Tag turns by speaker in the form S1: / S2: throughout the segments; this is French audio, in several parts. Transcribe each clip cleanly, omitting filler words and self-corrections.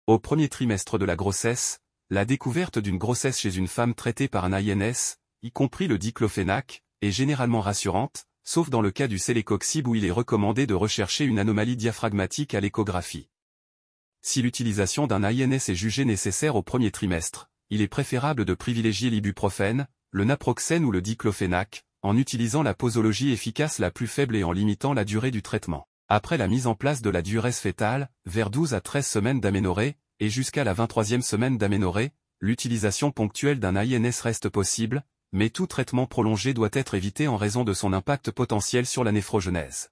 S1: Au premier trimestre de la grossesse, la découverte d'une grossesse chez une femme traitée par un INS, y compris le diclofénac, est généralement rassurante, sauf dans le cas du célécoxib où il est recommandé de rechercher une anomalie diaphragmatique à l'échographie. Si l'utilisation d'un INS est jugée nécessaire au premier trimestre, il est préférable de privilégier l'ibuprofène, le naproxène ou le diclofénac, en utilisant la posologie efficace la plus faible et en limitant la durée du traitement. Après la mise en place de la diurèse fœtale, vers 12 à 13 semaines d'aménorrhée, et jusqu'à la 23e semaine d'aménorrhée, l'utilisation ponctuelle d'un INS reste possible, mais tout traitement prolongé doit être évité en raison de son impact potentiel sur la néphrogenèse.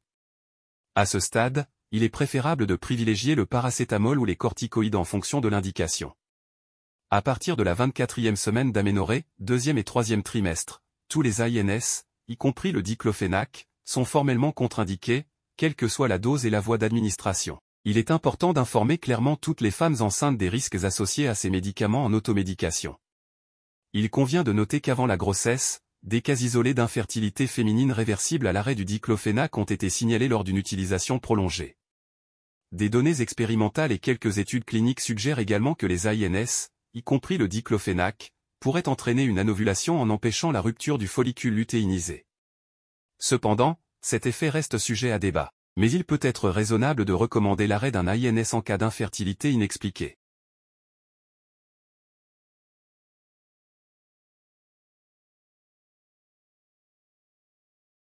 S1: À ce stade, il est préférable de privilégier le paracétamol ou les corticoïdes en fonction de l'indication. À partir de la 24e semaine d'aménorrhée, 2e et 3e trimestre, tous les INS, y compris le diclofénac, sont formellement contre-indiqués, quelle que soit la dose et la voie d'administration. Il est important d'informer clairement toutes les femmes enceintes des risques associés à ces médicaments en automédication. Il convient de noter qu'avant la grossesse, des cas isolés d'infertilité féminine réversible à l'arrêt du diclofénac ont été signalés lors d'une utilisation prolongée. Des données expérimentales et quelques études cliniques suggèrent également que les INS, y compris le diclofénac, pourraient entraîner une anovulation en empêchant la rupture du follicule lutéinisé. Cependant, cet effet reste sujet à débat, mais il peut être raisonnable de recommander l'arrêt d'un INS en cas d'infertilité inexpliquée.